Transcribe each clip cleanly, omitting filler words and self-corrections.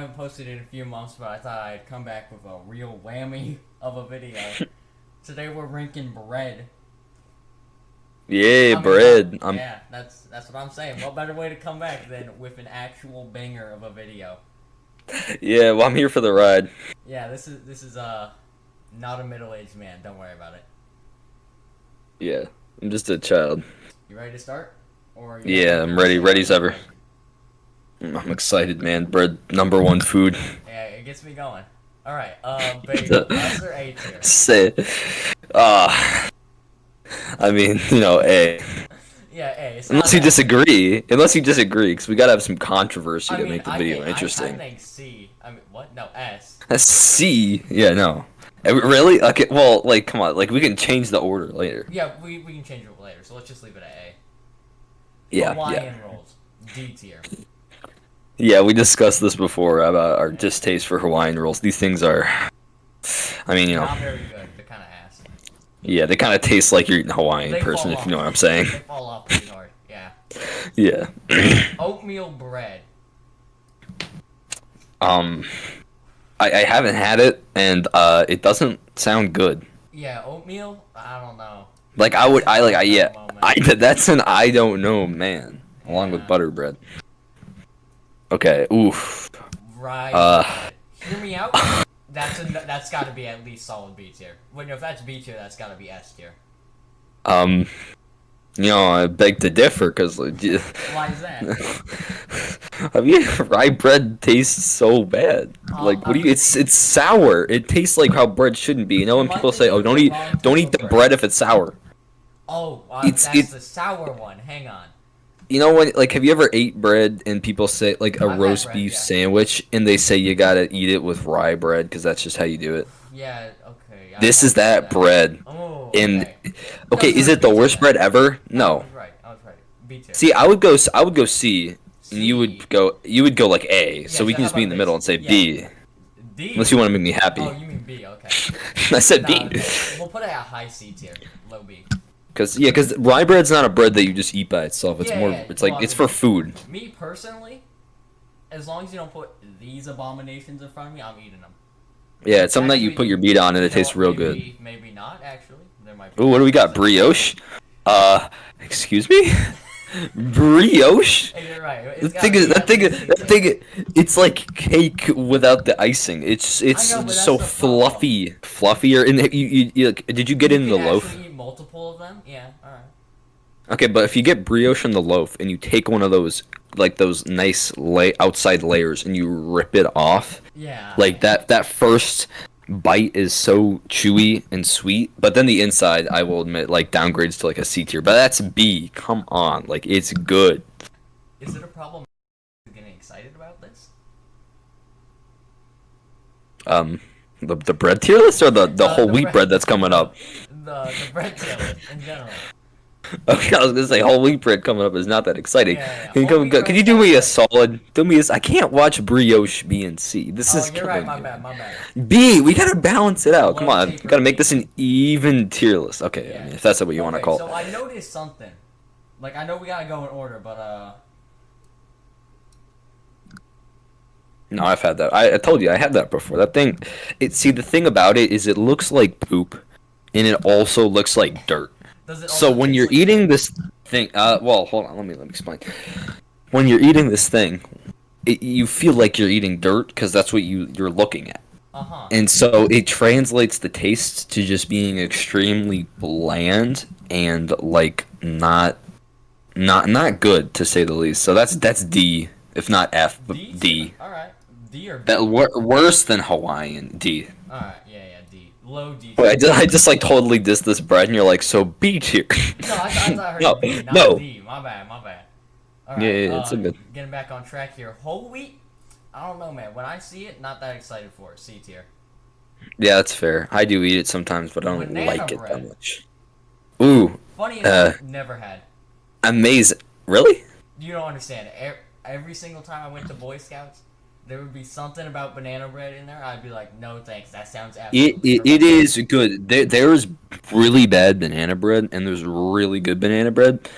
I haven't posted in a few months, but I thought I'd come back with a real whammy of a video. Today we're ranking bread. Yeah, I mean, bread. yeah, that's what I'm saying. What better way to come back than with an actual banger of a video? Yeah, well, I'm here for the ride. Yeah, this is not a middle-aged man. Don't worry about it. Yeah, I'm just a child. You ready to start, or you want Yeah, me I'm to ready, say what ready I as think ever. bread? I'm excited, man. Bread, number one food. Yeah, it gets me going. All right, bagel, The- S or A tier? Say, ah, I mean, A. Yeah, A. It's not Unless you S. disagree, because we gotta have some controversy I to mean, make the I video think I interesting. think C. I mean, what? No, S. A C, yeah, no. Really? Okay, well, like, come on, like, we can change the order later. Yeah, we can change it later, so let's just leave it at A. Yeah, yeah. Hawaiian rolls, D tier. Yeah, we discussed this before about our distaste for Hawaiian rolls. These things are, I mean, Not very good. They're kind of ass. yeah, they kind of taste like you're eating Hawaiian They person, fall if you know off. what I'm saying. They fall off pretty hard. Yeah. Yeah. Oatmeal bread. Um, I haven't had it, and it doesn't sound good. Yeah, oatmeal. I don't know. Like I That's would, an I like, I yeah, moment. I that's an I don't know, man. Along with Yeah. butter bread. Okay. Oof. Rye Uh, bread. Hear me out. That's got to be at least solid B tier. Wait, no, if that's B tier, that's got to be S tier. um, I beg to differ, cause like, Why is that? I mean, rye bread tastes so bad. Like, I what do you? mean, It's sour. It tastes like how bread shouldn't be. You know you when might people be say, "Oh, thinking the wrong don't type eat of the bread. bread if it's sour." Oh, It's that's it. the sour one. Hang on. You know when like have you ever ate bread and people say like a I've had roast bread, beef yeah. sandwich and they say you gotta eat it with rye bread because that's just how you do it. Yeah, okay. I've This had is some of that that. bread. Oh, And okay. No, okay, so is it's it the B tier worst then. bread ever? No, I No. was right. I was right. B tier. See, I would go C and C. you would go like A. Yeah, So we so can how just be about in the middle this? and say Yeah. B. Unless D? you want to make me Oh, happy. you mean B, okay. I said Nah, B. okay. We'll put it at high C tier. Low B. Cause rye bread's not a bread that you just eat by itself. It's Yeah, more yeah. it's Well, like I it's mean, for food. me personally, as long as you don't put these abominations in front of me, I'm eating them. Yeah, it's something that you Actually, put your meat on and you it know tastes what? real good. Maybe not, actually. There might be Ooh, what do we got? differences. Brioche? Excuse me? Brioche? Hey, you're right. The It's thing gotta is, be at least C tier. it's like cake without the icing. It's I know, but that's so the problem. fluffier. And like, did you get You it in can the loaf? actually eat multiple of them? Yeah, alright. Okay, but if you get brioche in the loaf and you take one of those, like those nice outside layers and you rip it off, Yeah. like that first bite is so chewy and sweet, but then the inside, I will admit, like downgrades to like a C tier. But that's B. Come on, like it's good. Is it a problem getting excited about this? Um, the bread tier list or the whole wheat bread that's coming up. The bread tier list in general. Okay, I was gonna say whole wheat bread coming up is not that exciting. Yeah. Can you, Whole wheat can you bread's do not me a good. solid? Do me a, I can't watch brioche B and C. This Oh, is you're right. killing My me. bad. My bad. B, we gotta balance it out. Come Low on, taper we gotta make B. this an even tier list. Okay, I Yeah. mean, if that's what you want to Okay, call so it. I noticed something. Like, I know we gotta go in order, but, No, I've had that. I told you I had that before. That thing, see the thing about it is it looks like poop, and it also looks like dirt. does it So also when taste you're like eating this thing, well, hold on, let me explain. When you're eating this thing, you feel like you're eating dirt because that's what you're looking at. Uh-huh. And so it translates the taste to just being extremely bland and like not good to say the least. So that's D, if not F, but D? D. Alright. D or B? That worse than Hawaiian D. Alright, yeah, D. Low D. Wait, I just like totally dissed this bread, and you're like, so B tier. No, I thought I heard No, B, not no. D. My bad. Yeah, Alright, yeah, it's a good. getting back on track here. Whole wheat? I don't know, man. When I see it, not that excited for it. C tier. Yeah, that's fair. I do eat it sometimes, but I don't Banana like it that bread. much. Ooh, Funny uh, enough, never had. amazing. Really? You don't understand. Every single time I went to Boy Scouts, there would be something about banana bread in there. I'd be like, no thanks. That sounds absolutely It horrendous. is good. There's really bad banana bread, and there's really good banana bread.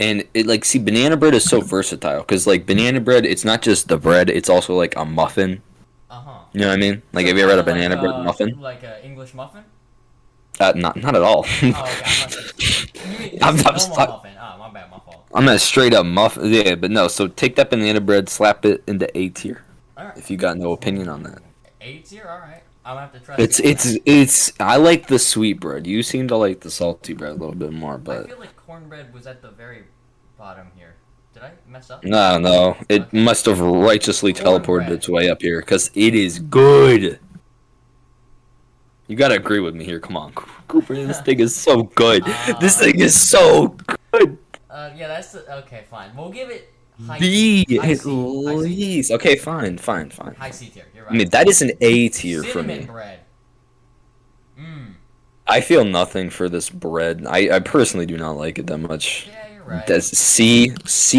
And it like see banana bread is so versatile because like banana bread, it's not just the bread, it's also like a muffin. Uh huh. You know what I mean? Like So have you ever had kind a of banana bread muffin? like a English muffin. Not at all. Oh, okay. I must have. You mean I'm, just a I'm, normal muffin? Oh, my bad. My fault. I'm a straight up muffin. Yeah, but no. So take that banana bread, slap it into A tier. All right. If you got no opinion on that. Ooh, A tier. All right. I'm gonna have to trust you It's on it's that. it's. I like the sweet bread. You seem to like the salty bread a little bit more, I but feel like cornbread was at the very bottom here. Did I mess up? no. It Okay. must have righteously teleported Cornbread. its way up here because it is good. You gotta agree with me here. Come on, Cooper. This thing is so good. This Uh, thing is so good. yeah, that's the, okay. Fine. We'll give it high B C. High at C. High C. least. Okay, fine. High C tier. You're I mean, right. that is an A tier for Cinnamon me. bread. Mmm. I feel nothing for this bread. I personally do not like it that much. Yeah, you're right. That's C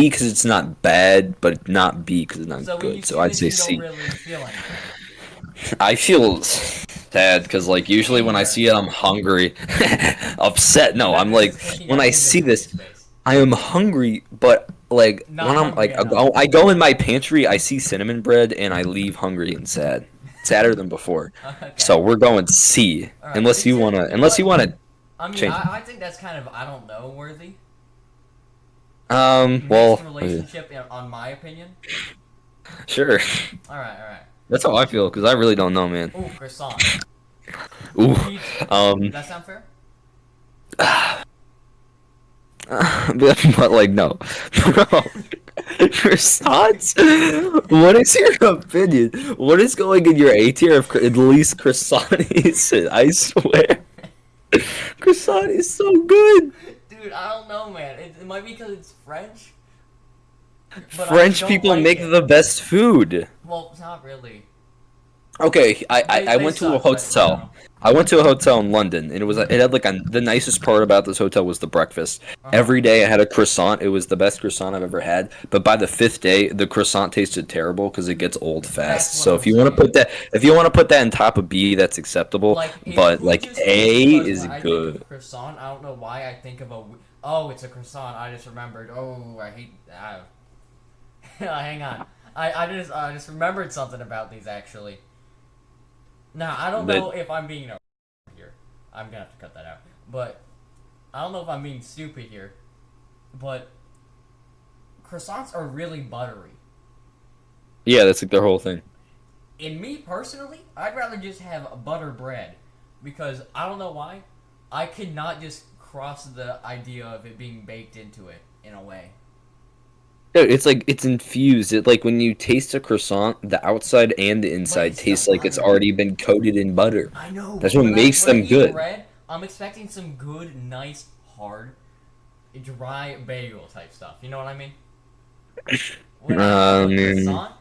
because it's not bad, but not B because it's not So when you good. So see I'd this, say you don't C. really feel anything. I feel sad because like usually when I Anger. see it, I'm hungry, upset. No, I'm like Taking when up I see inventory this, space. I am hungry, but like Not when I'm hungry like enough. I go in my pantry, I see cinnamon bread, and I leave hungry and sad, sadder than before. Okay. So we're going C, All right. unless you You wanna, know what? I mean, change it. I think that's kind of I don't know worthy. Well, Mixed relationship, on my opinion. sure. All right. All right. That's how I feel because I really don't know, man. Ooh, croissant. Ooh, B tier. um, Does that sound fair? but like no, bro. Croissants? What is your opinion? What is going in your A tier of at least croissant is? I swear, croissant is so good. Dude, I don't know, man. It might be because it's French, but I French don't people like make it. the best food. Well, it's not really. Okay, I They went to a suck, but you hotel. know. I went to a hotel in London, and it had like the nicest part about this hotel was the breakfast. Uh-huh. Every day I had a croissant. It was the best croissant I've ever had. But by the fifth day, the croissant tasted terrible because it gets old fast. That's what So I'm saying. if you want to put that on top of B, that's acceptable. Like, it's But food like just to me A because is when I think good. of croissant, I don't know why I think of oh, it's a croissant. I just remembered. Oh, I hate that. Hang on. I just remembered something about these actually. Now I don't That know if I'm being a here. I'm gonna have to cut that out. But I don't know if I'm being stupid here. But croissants are really buttery. yeah, that's like their whole thing. In me personally, I'd rather just have butter bread because I don't know why. I could not just cross the idea of it being baked into it in a way. Dude, it's like it's infused. It like when you taste a croissant, the outside and the But inside it's the tastes like it's butter. already been coated in butter. I know. That's what makes When I them eat good. bread, I'm expecting some good, nice, hard, dry bagel type stuff. You know what I mean? When I have a mean, croissant,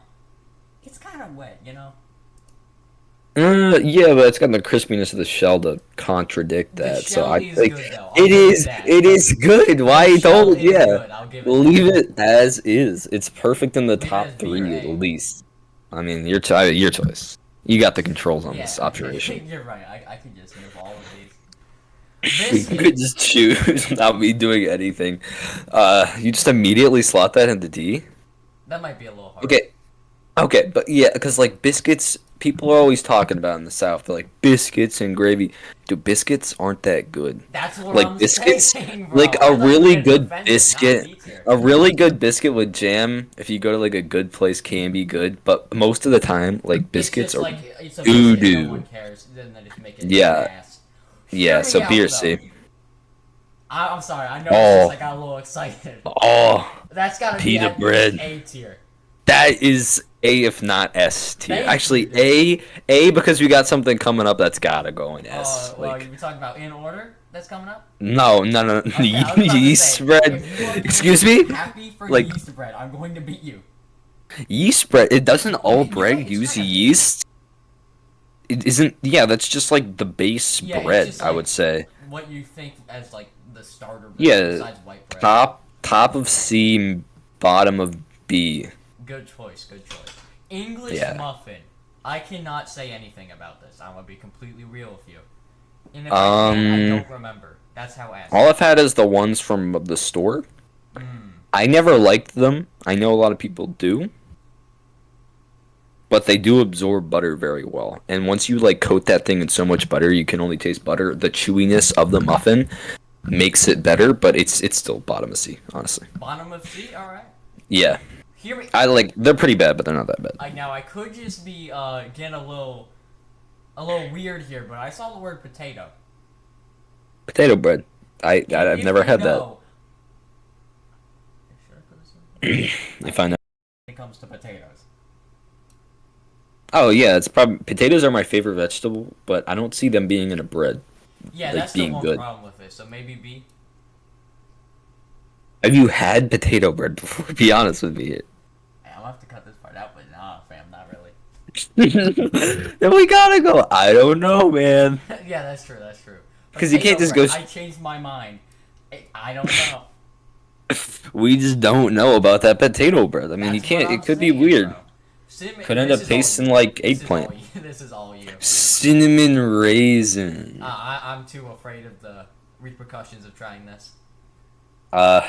it's kind of wet, you know. yeah, but it's got the crispiness of the shell to contradict The that. So shell I is think good though. I'll it give you is that. it is good. Why The shell don't is yeah? good. I'll give it Leave that. it as is. It's perfect in the Leave it top as B or three at A. least. I mean, your choice. You got the controls on this Yeah, observation. you're right. I could just move all of these. You could Biscuit. just choose without me doing anything. You just immediately slot that into D. That might be a little hard. Okay, okay, but yeah, because like biscuits, people are always talking about in the South. They're like biscuits and gravy. Dude, biscuits aren't that good. That's what Like I'm biscuits, saying, bro. like I a thought you were really gonna good defend it, not biscuit, B tier. a really good biscuit with jam. If you go to like a good place, can be good. But most of the time, like It's biscuits just are like it's a doo biscuit. No one doo. cares. Then they just make it Yeah, ass. yeah. Hear So me B or out C. though. I'm sorry. I know it's Oh, just I got a little excited. oh, That's gotta be pita at least bread. A tier. That is A if not S tier. Thank Actually, you, dude. A because we got something coming up that's gotta go in S. Well, Like you talking about in order that's coming up? no. Okay, I was about to Yeast say, bread. if you are going Excuse to be me? happy for Like yeast bread, I'm going to beat you. yeast bread. It doesn't all You're right, bread it's use kind of yeast. It isn't. Yeah, that's just like the base yeah, it's bread. just I like would say. what you think as like the starter bread Yeah, besides white bread. top of C, bottom of B. Good choice, good choice. English Yeah. muffin. I cannot say anything about this. I'm gonna be completely real with you. And if I can, I don't remember. That's how ass. All I've had is the ones from the store. Mm. I never liked them. I know a lot of people do, but they do absorb butter very well. And once you like coat that thing in so much butter, you can only taste butter. The chewiness of the muffin makes it better, but it's still bottom of C, honestly. Bottom of C. All right. Yeah, Hear me. I like they're pretty bad, but they're not that bad. Now I could just be getting a little weird here, but I saw the word potato. Potato bread. I've If never you had that. know, should I put this in? If I know. When it comes to potatoes. Oh yeah, it's probably potatoes are my favorite vegetable, but I don't see them being in a bread, Yeah, like that's the being one good. problem with it. So maybe B. Have you had potato bread before? Be honest with me here. Hey, I'll have to cut this part out, but nah, fam, not really. Then we gotta go. I don't know, man. Yeah, that's true. That's true. 'Cause you can't Potato just bread, go. I changed my mind. I don't know. We just don't know about that potato bread. I mean, you That's can't. what I'm It could be saying, weird. bro. Cinnamon, Could end this up is all tasting you. like This is all eggplant. you. This is all you. Cinnamon raisin. I'm too afraid of the repercussions of trying this. Uh,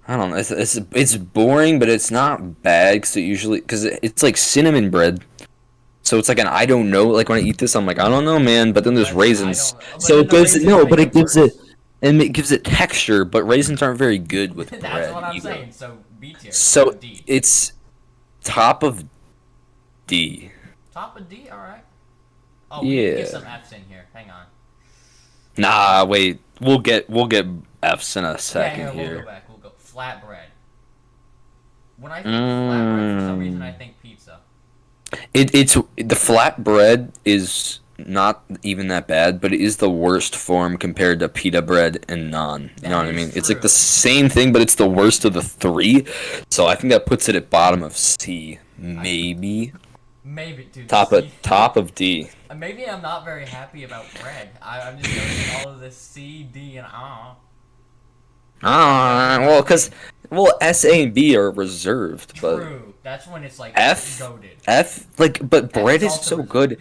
I don't know. It's boring, but it's not bad because it's like cinnamon bread. So it's like an I don't know. Like when I eat this, I'm like I don't know, man. But then there's But I raisins, don't. But so then it the gives it raisins no, make but it gives it worse. and it gives it texture. But raisins aren't very good with That's bread what I'm either. saying. So B tier. So D. it's top of D. Top of D. All right. Oh, we need to get some Yeah. F's in here. Hang on. Nah, wait. We'll get F's in a Yeah, second yeah. We'll go here. back. We'll go flatbread. When I think flatbread, for some reason I Mm. think pizza. It's the flat bread is not even that bad, but it is the worst form compared to pita bread and naan. You know That what I is mean? It's like the true. same thing, but it's the worst of the three. So I think that puts it at bottom of C, I maybe maybe, dude. top of C. top of D. Maybe I'm not very happy about bread. I'm just noticing all of this C, D, and Well, S, A, and B are reserved, but True. That's when it's like F, goaded. but F bread is is also so reserved. good.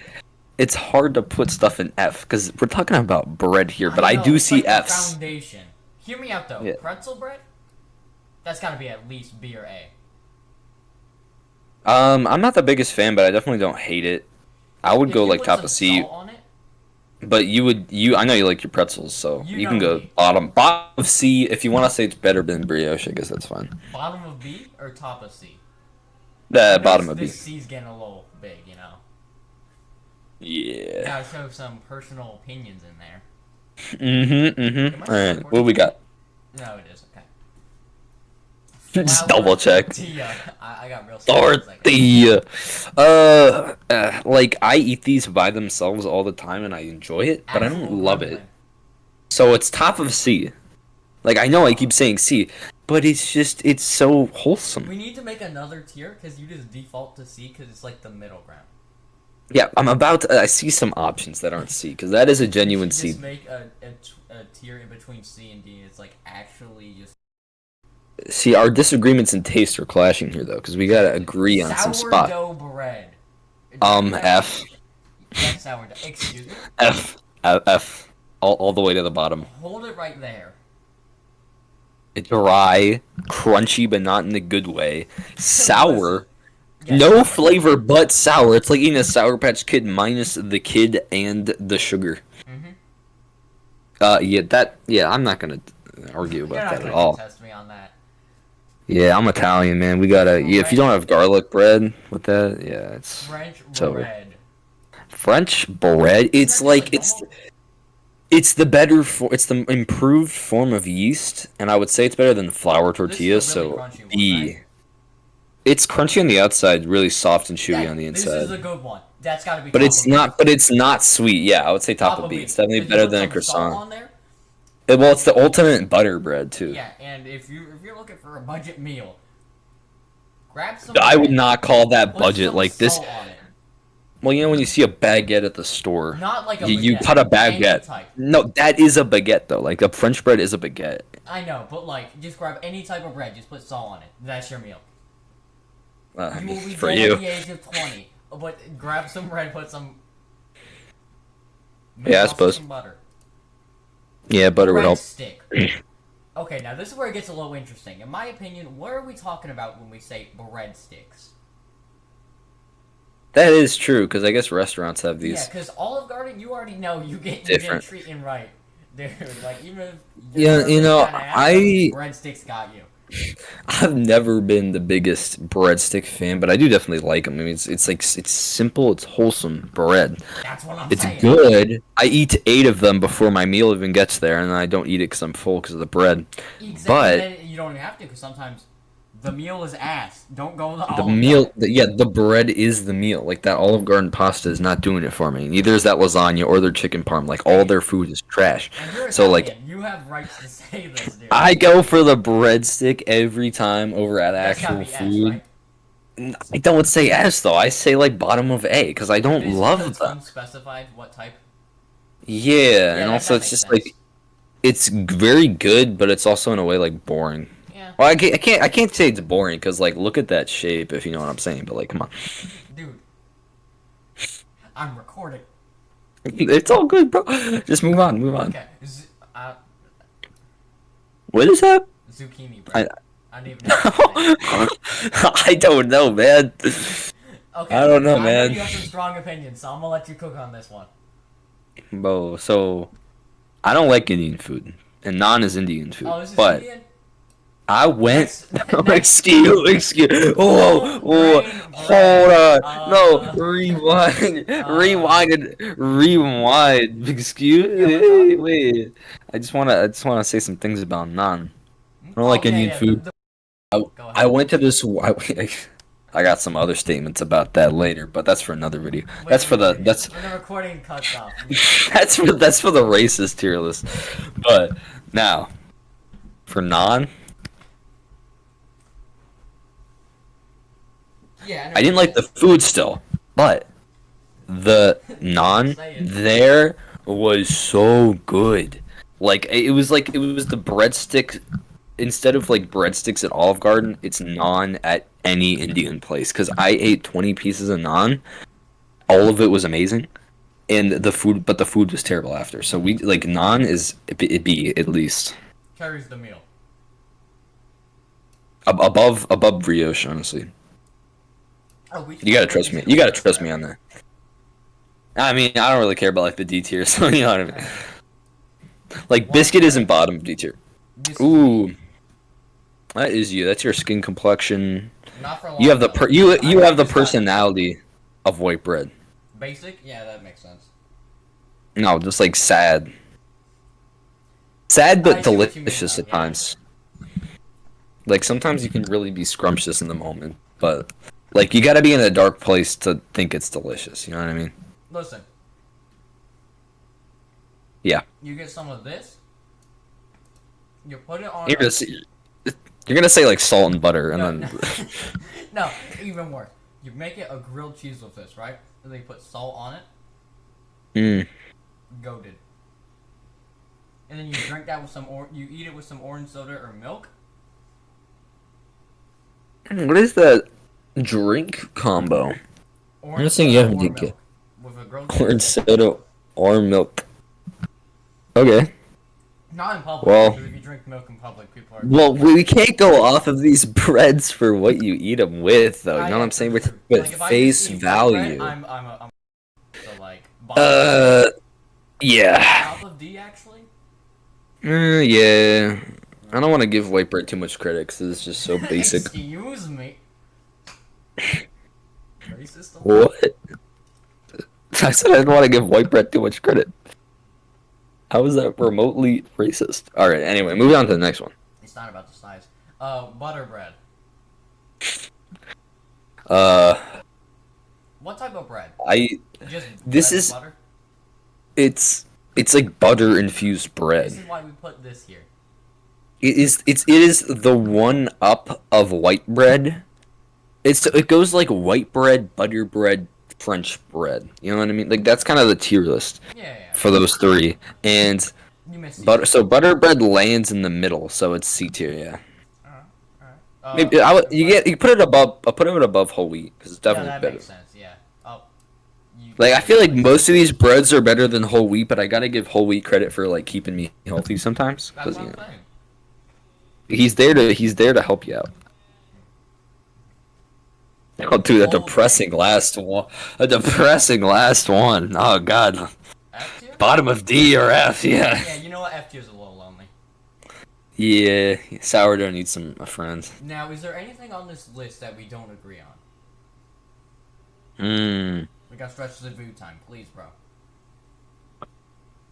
It's hard to put stuff in F because we're talking about bread here, but I know, do it's see like the Fs. foundation. Hear me out though. Yeah. Pretzel bread. That's got to be at least B or A. I'm not the biggest fan, but I definitely don't hate it. I would If go you like put top some of C, salt on it, but I know you like your pretzels, so you you know can go me. bottom of C if you want to say it's better than brioche. I guess that's fine. Bottom of B or top of C. The This bottom of B. this C's getting a little big, you know. Yeah. Gotta show some personal opinions in there. Am I All right, recording? what we got? No, it is okay. Just Flour double check. tortilla. I got real scared for a second. Tortilla. Like I eat these by themselves all the time, and I enjoy it, but I Actual don't love it. gremlin. So it's top of C. Like I know I keep saying C, but it's so wholesome. We need to make another tier because you just default to C because it's like the middle ground. Yeah, I see some options that aren't C because that is a genuine We should C. just make a tier in between C and D. It's like actually just See, our disagreements in taste are clashing here though, because we gotta agree on some spot. sourdough bread. F, Yes, sourdough. Excuse me. F, F, all the way to the bottom. Hold it right there. Dry, crunchy, but not in a good way. Sour, Yeah, no sour. flavor but sour. It's like eating a Sour Patch Kid minus the kid and the sugar. Mhm. Yeah, I'm not gonna argue You're about not that at gonna all. contest me on that. Yeah, I'm Italian, man. We gotta. Yeah, if you don't have garlic bread with that, yeah, it's French over. bread. French bread. It's Isn't that like just like it's the better it's the improved form of yeast, and I would say it's better than flour tortilla. This is a really So crunchy one, B. right? It's crunchy on the outside, really soft and chewy Yeah, on the this is a inside. good one. That's got to be But top it's of B. not. But it's not sweet. Yeah, I would say top Top of of B. B. It's definitely If you better put than a some salt croissant. on there, Well, it's the ultimate butter bread too. yeah. And if you're looking for a budget meal, grab some. I would bread, not call that put budget some like this. salt on it. Well, you know when you see a baguette at the store, Not like a you baguette, cut a any baguette. type. No, that is a baguette though. Like a French bread is a baguette. I know, but like, just grab any type of bread. Just put salt on it. That's your meal. I You will mean, be for dead you. at the age of 20. But grab some bread, put some. Yeah, I also suppose. Some butter. Yeah, butter would help. Stick. Okay, now this is where it gets a little interesting. In my opinion, what are we talking about when we say breadsticks? That is true because I guess restaurants have Yeah, these because Olive Garden, you already know you get different. treating right, dude. Like even if your Yeah, you surface know, kind of ass, breadsticks got you. I've never been the biggest breadstick fan, but I do definitely like them. I mean, it's like it's simple, it's wholesome bread. That's what I'm It's saying. good. I eat 8 of them before my meal even gets there, and I don't eat it because I'm full because of the bread. And But then you don't even have to because sometimes the meal is ass. Don't go with the the Olive meal, Garden. yeah, the bread is the meal. Like that Olive Garden pasta is not doing it for me. Neither is that lasagna or their chicken parm. Like all Hey, their food is trash. and you're So like Italian. You have rights to say this, dude. I go for the breadstick every time over at That's gotta actual be S, food. right? I don't say S though. I say like bottom of A because I If don't it's because love it's them. unspecified what type. Yeah, Yeah, and that also that it's makes just like sense. very good, but it's also in a way like boring. Yeah, Well, I can't say it's boring because like look at that shape if you know what I'm saying. But like, come on, dude. I'm recording. it's all good, bro. Just move on, move on. Okay. Uh, What is that? zucchini I bread. I don't even know how to say it. I don't know, man. I Okay, don't know, I know man. you have some strong opinions, so I'm gonna let you cook on this one. Bro, so I don't like Indian food, and naan is Indian food, Oh, this is but Indian. I went. Next, next, Excuse. whole Oh, grain hold bread. on. No, rewind, Uh, rewind. yeah. What's up? Wait. I just wanna say some things about naan. I don't like Okay, Indian yeah. food. Go I ahead. went to this. I got some other statements about that later, but that's for another video. Wait, wait, wait. That's When the recording cuts off. that's for the racist tier list. But now for naan. Yeah, I know I what you're didn't like saying. the food still, but the That's what I'm naan saying. there was so good. Like it was the breadstick instead of like breadsticks at Olive Garden, it's naan at any Indian place. Cause I ate 20 pieces of naan, all of it was amazing, and but the food was terrible after. So we like naan is it be at least Carries the meal. above brioche, honestly. Oh, we You gotta we trust can me. say You gotta brioche trust me whatever. on that. I mean, I don't really care about like the D tier, so you know what I mean. Alright. Like White biscuit isn't bread. bottom D tier. This is me. Ooh, that is you. That's your skin complexion. Not for You long have the though. you I have the just got personality of white bread. basic. Yeah, that makes sense. No, just like sad. Sad I but see what you mean delicious though. at Yeah. times. Like sometimes you can really be scrumptious in the moment, but like you gotta be in a dark place to think it's delicious. You know what I mean? Listen, Yeah. you get some of this. You put it on You're a gonna say, you're gonna say like salt and butter, and no, no, then no, even worse. You make it a grilled cheese with this, right? And then you put salt on it. mm. Goated. And then you drink that with you eat it with some orange soda or milk. What is that drink combo? I'm Orange not saying you soda have or to get milk with a grilled orange cheese. soda or milk. Okay. Not in public, Well, because if you drink milk in public, people are gonna well, be like, we can't go off of these breads for what you eat them with, though. You ah, know what yeah, I'm true, saying? true, We're true. talking with Like if I just face eat white bread, value. I'm so like Uh, yeah. top of D actually. Yeah. I don't want to give white bread too much credit because it's just so basic. Excuse me. Racist alert. What? I said I didn't want to give white bread too much credit. How is that remotely racist? All right. Anyway, moving on to the next one. It's not about the size. Butter bread. Uh, What type of bread? I Just this bread with is butter? it's like butter infused This bread. is why we put this here. It is the one up of white bread. It goes like white bread, butter bread, French bread. You know what I mean? Like that's kind of the tier list Yeah, yeah. for those three. And You missed C butter tier. so butter bread lands in the middle, so it's C tier. Yeah. Alright, alright. Maybe I would you But get you put it above. I'll put it above whole wheat because it's yeah, definitely that better. makes sense. Yeah. Oh, you Like I made feel it like place most of it. these breads are better than whole wheat, but I gotta give whole wheat credit for like keeping me healthy sometimes. That's Because what you I'm know, saying. he's there to help you out. Oh, dude, a All depressing last one. A depressing last one. Oh God. F tier? Bottom of D or F, yeah. Yeah, you know what? F tier's a little lonely. Yeah, Sourdough needs some friends. Now, is there anything on this list that we don't agree on? Hmm. We got stretches of food time, please, bro.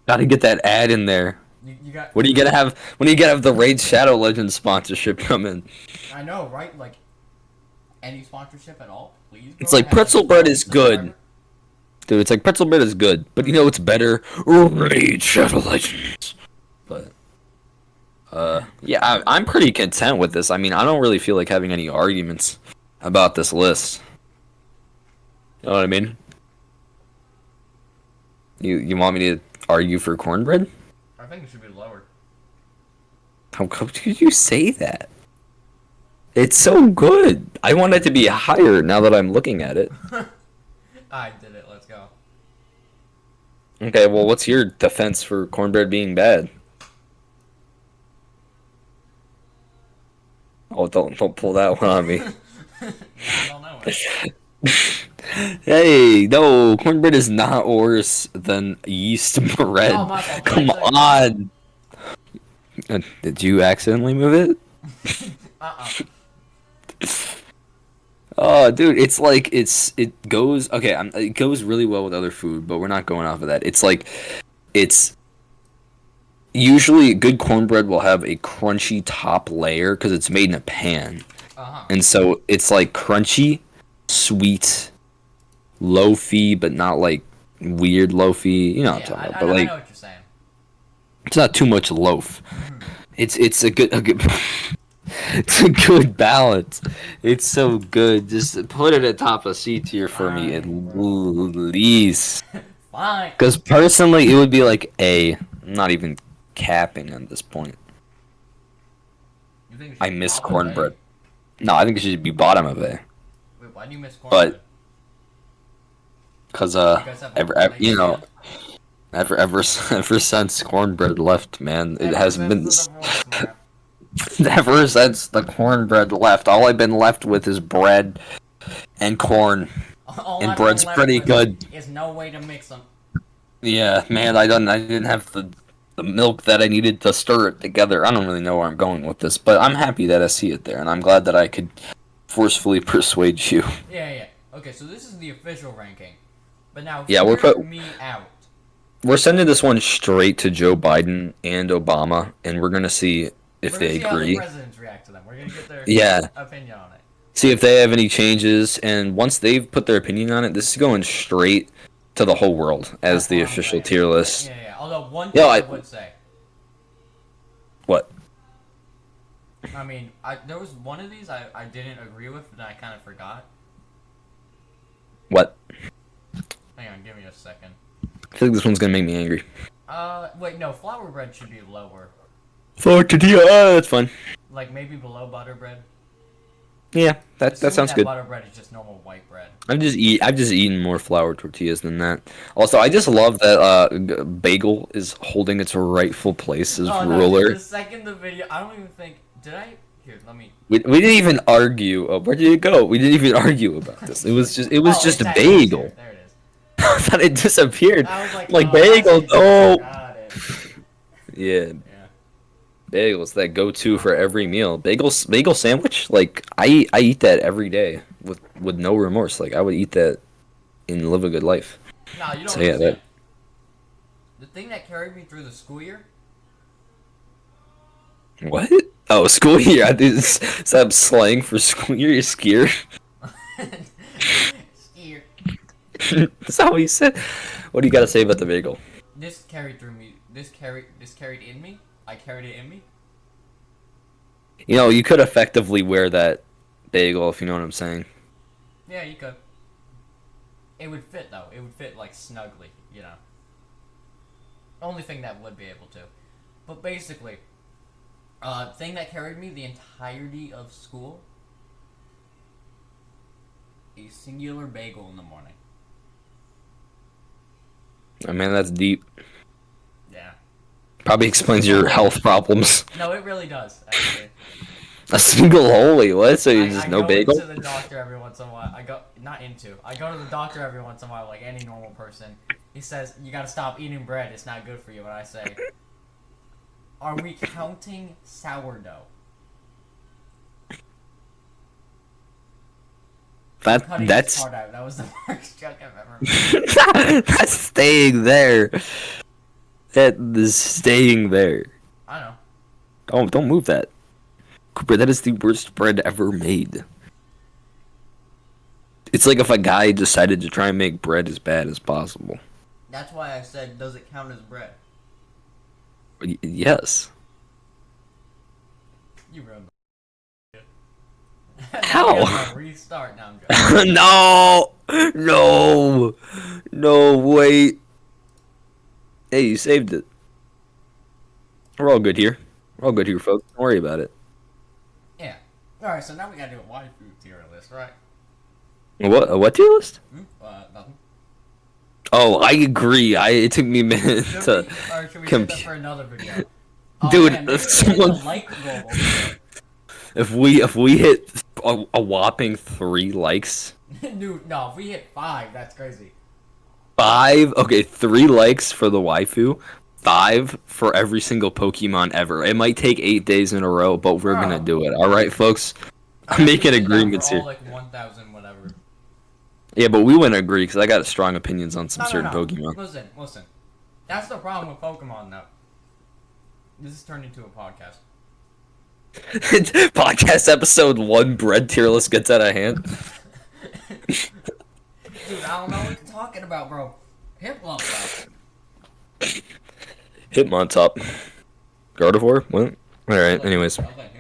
Gotta get that ad in there. You got. What are you gonna have? When are you gonna have the Raid Shadow Legends sponsorship come in? I know, right? Like, any sponsorship at all, please. It's Bro. like pretzel bread is good, dude. It's like pretzel bread is good, but you know what's better? Raid Shadow Legends. But yeah, I'm pretty content with this. I mean, I don't really feel like having any arguments about this list. You know what I mean? You want me to argue for cornbread? I think it should be lower. How could you say that? It's so good. I want it to be higher now that I'm looking at it. I did it. Let's go. Okay, well, what's your defense for cornbread being bad? Oh, don't pull that one on me. I don't know. Hey, no, cornbread is not worse than yeast bread. Oh, my fault. Come on. Did you accidentally move it? Oh, dude, it's like it goes okay. It goes really well with other food, but we're not going off of that. It's like it's usually good cornbread will have a crunchy top layer because it's made in a pan, and so it's like crunchy, sweet, loafy, but not like weird loafy. You know what I'm talking about? But I like know what you're saying. it's not too much loaf. It's a good. It's a good balance. It's so good. Just put it at top of C tier for me at least. Fine. Because personally, it would be like A. I'm not even capping at this point. You think it should I be miss top of cornbread. A? No, I think it should be bottom of A. Wait, why do you miss cornbread? Because guys have you know, ever since cornbread left, man, it hasn't been. Ever since the cornbread left, all I've been left with is bread and corn. And bread's pretty good. There's no way to mix them. Yeah, man, I didn't have the milk that I needed to stir it together. I don't really know where I'm going with this, but I'm happy that I see it there, and I'm glad that I could forcefully persuade you. Yeah. Okay, so this is the official ranking. But now, Yeah, me out. We're sending this one straight to Joe Biden and Obama, and we're gonna see if We're they gonna see agree. how the presidents react to them. We're gonna get their opinion on it. See if they have any changes, and once they've put their opinion on it, this is going straight to the whole world as the official tier list. Yeah. Although one thing I would say. What? I mean, there was one of these I didn't agree with, and I kind of forgot. What? Hang on, give me a second. I feel like this one's gonna make me angry. Wait, no, flour bread should be lower. Flour tortilla, that's fine. Like maybe below butter bread. Yeah, that sounds good. Butter bread is just normal white bread. I've just eaten more flour tortillas than that. Also, I just love that Bagel is holding its rightful place as ruler. The second the video, I don't even think did I. Here, let me. We didn't even argue. Oh, where did it go? We didn't even argue about this. It was just just a Bagel. There it is. I thought it disappeared. I was like Bagel. Oh. Yeah. Bagels, that go-to for every meal. Bagel sandwich, like I eat that every day with no remorse. Like I would eat that and live a good life. No, you don't. So yeah, that. The thing that carried me through the school year. What? Oh, school year. Is that slang for school year? You're skier. Skier. That's how he said. What do you got to say about the bagel? This carried through me. This carried in me. I carried it in me. You know, you could effectively wear that bagel if you know what I'm saying. Yeah, you could. It would fit though. It would fit like snugly, you know. Only thing that would be able to. But basically, thing that carried me the entirety of school. A singular bagel in the morning. Oh man, that's deep. Yeah. Probably explains your health problems. No, it really does, actually. A single holy what? So you just I no go bagel? into the doctor every once in a while. I go to the doctor every once in a while, like any normal person. He says, you gotta stop eating bread, it's not good for you. And I say, are we counting sourdough? Cutting this That's part out. That was the worst joke I've ever made. that's staying there. That is staying there. I know. Don't move that. Cooper, that is the worst bread ever made. It's like if a guy decided to try and make bread as bad as possible. That's why I said, does it count as bread? Yes. You ruined it. How? Restart. Now I'm joking. No! No! No, wait. Hey, you saved it. We're all good here. We're all good here, folks. Don't worry about it. Yeah. Alright, so now we gotta do a waifu tier list, right? What tier list? Nothing. Oh, I agree. It took me a minute Should to. we, or should we comp- save that for another video? Oh, Dude, man, if maybe someone- hit the like goal over there. If we hit a whopping 3 likes, Dude, no, if we hit 5, that's crazy. 5. Okay, 3 likes for the waifu. 5 for every single Pokemon ever. It might take 8 days in a row, but we're gonna do it. All right, folks. I'm making agreements here. Like 1,000, whatever. Yeah, but we wouldn't agree because I got strong opinions on some No, certain no. Pokemon. Listen. That's the problem with Pokemon, though. This has turned into a podcast. Podcast episode 1, bread tier list gets out of hand. Dude, I don't know what you're talking about, bro. Hitmonchan. Hitmontop. Gardevoir? What? Alright, anyways. I was like,